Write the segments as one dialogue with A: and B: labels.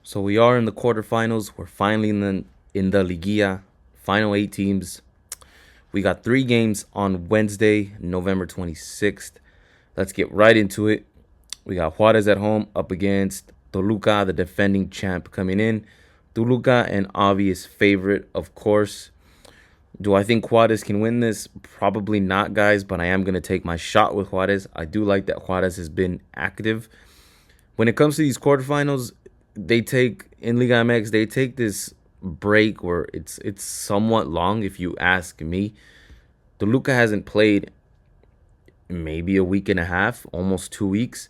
A: So we are in the quarterfinals. We're finally in the Liga. Final 8 teams. We got 3 games on Wednesday, November 26th. Let's get right into it. We got Juarez at home up against Toluca, the defending champ, coming in. Toluca, an obvious favorite, of course. Do I think Juarez can win this? Probably not, guys, but I am going to take my shot with Juarez. I do like that Juarez has been active. When it comes to these quarterfinals, they take in Liga MX, they take this break where it's somewhat long if you ask me. Toluca hasn't played maybe a week and a half, almost 2 weeks.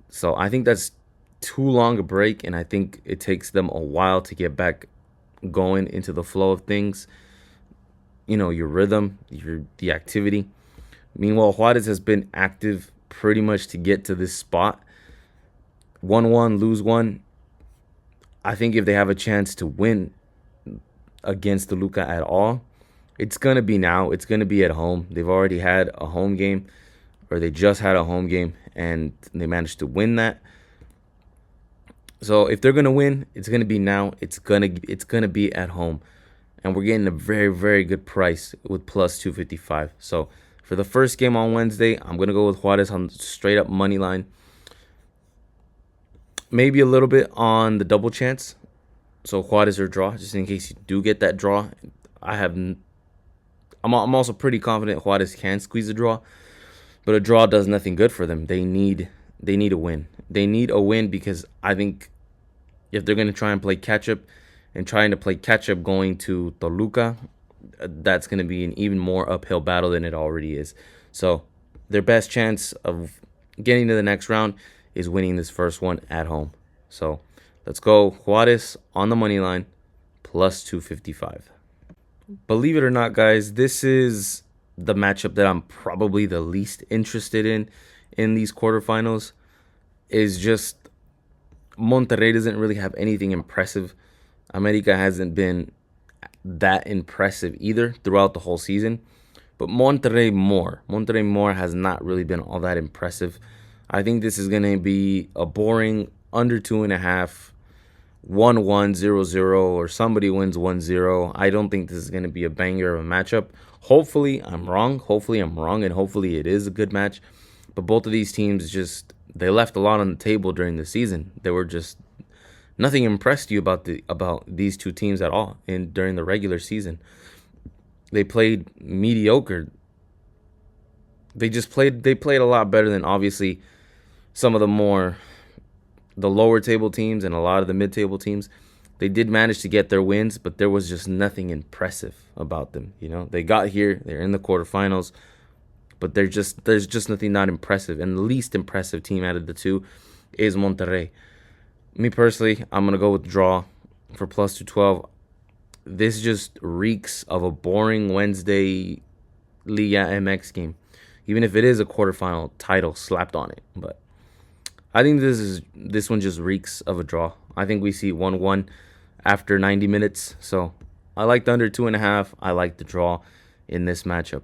A: So I think that's too long a break, and I think it takes them a while to get back going into the flow of things. Your rhythm, the activity. Meanwhile, Juarez has been active pretty much to get to this spot. 1-1, lose one. I think if they have a chance to win against the Luca at all, it's going to be now. It's going to be at home. They've already had a home game, or they just had a home game, and they managed to win that. So if they're going to win, it's going to be now. It's going to be at home. And we're getting a very, very good price with plus 255. So for the first game on Wednesday, I'm going to go with Juarez on straight up money line. Maybe a little bit on the double chance. So Juarez or draw, just in case you do get that draw. I'm also pretty confident Juarez can squeeze a draw, but a draw does nothing good for them. They need a win. They need a win because I think if they're going to try and play catch up and trying to play catch up going to Toluca, that's going to be an even more uphill battle than it already is. So their best chance of getting to the next round is winning this first one at home. So let's go Juarez on the money line, plus 255. Believe it or not, guys, this is the matchup that I'm probably the least interested in these quarterfinals. Is just Monterrey doesn't really have anything impressive. America hasn't been that impressive either throughout the whole season. But Monterrey more has not really been all that impressive. I think this is going to be a boring under 2.5, 1-1, 0-0, or somebody wins 1-0. I don't think this is going to be a banger of a matchup. Hopefully I'm wrong. And hopefully it is a good match. But both of these teams they left a lot on the table during the season. They were just nothing impressed you about these two teams at all during the regular season. They played mediocre. They played a lot better than obviously some of the lower table teams and a lot of the mid-table teams. They did manage to get their wins, but there was just nothing impressive about them. They got here, they're in the quarterfinals, but there's just nothing not impressive. And the least impressive team out of the two is Monterrey. Me personally, I'm gonna go with draw for plus 212. This just reeks of a boring Wednesday Liga MX game, even if it is a quarterfinal title slapped on it. But I think this one just reeks of a draw. I think we see 1-1 after 90 minutes. So I like the under 2.5. I like the draw in this matchup.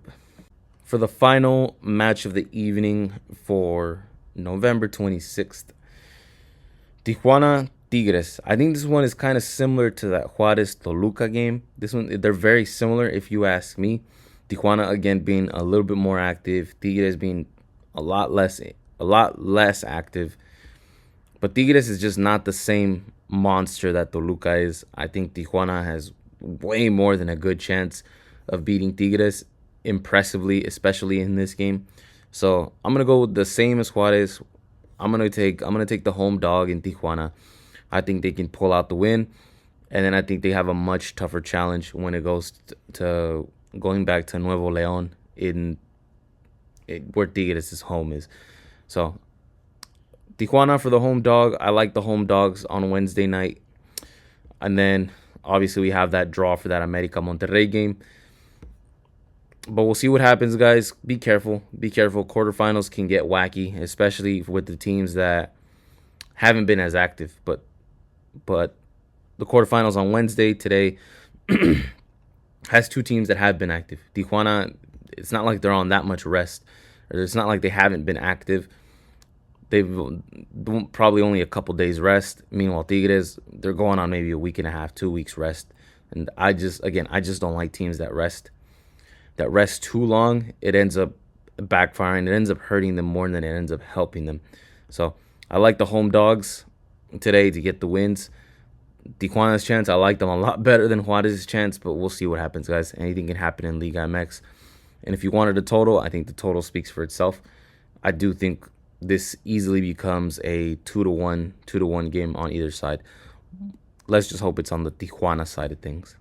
A: For the final match of the evening for November 26th, Tijuana Tigres. I think this one is kind of similar to that Juarez Toluca game. This one, they're very similar if you ask me. Tijuana again being a little bit more active, Tigres being a lot less active. But Tigres is just not the same monster that Toluca is. I think Tijuana has way more than a good chance of beating Tigres impressively, especially in this game. So I'm gonna go with the same as Juarez. I'm gonna take the home dog in Tijuana. I think they can pull out the win, and then I think they have a much tougher challenge when it goes to going back to Nuevo León where Tigres' home is. So Tijuana for the home dog. I like the home dogs on Wednesday night, and then obviously we have that draw for that America Monterrey game. But we'll see what happens, guys. Be careful. Be careful. Quarterfinals can get wacky, especially with the teams that haven't been as active. But the quarterfinals on Wednesday today has two teams that have been active. Tijuana, it's not like they're on that much rest. Or it's not like they haven't been active. They've probably only a couple days rest. Meanwhile, Tigres, they're going on maybe a week and a half, 2 weeks rest. And I just don't like teams that rest too long. It ends up backfiring. It ends up hurting them more than it ends up helping them. So I like the home dogs today to get the wins. Tijuana's chance, I like them a lot better than Juarez's chance, but we'll see what happens, guys. Anything can happen in Liga MX. And if you wanted a total, I think the total speaks for itself. I do think this easily becomes a 2-1 game on either side. Let's just hope it's on the Tijuana side of things.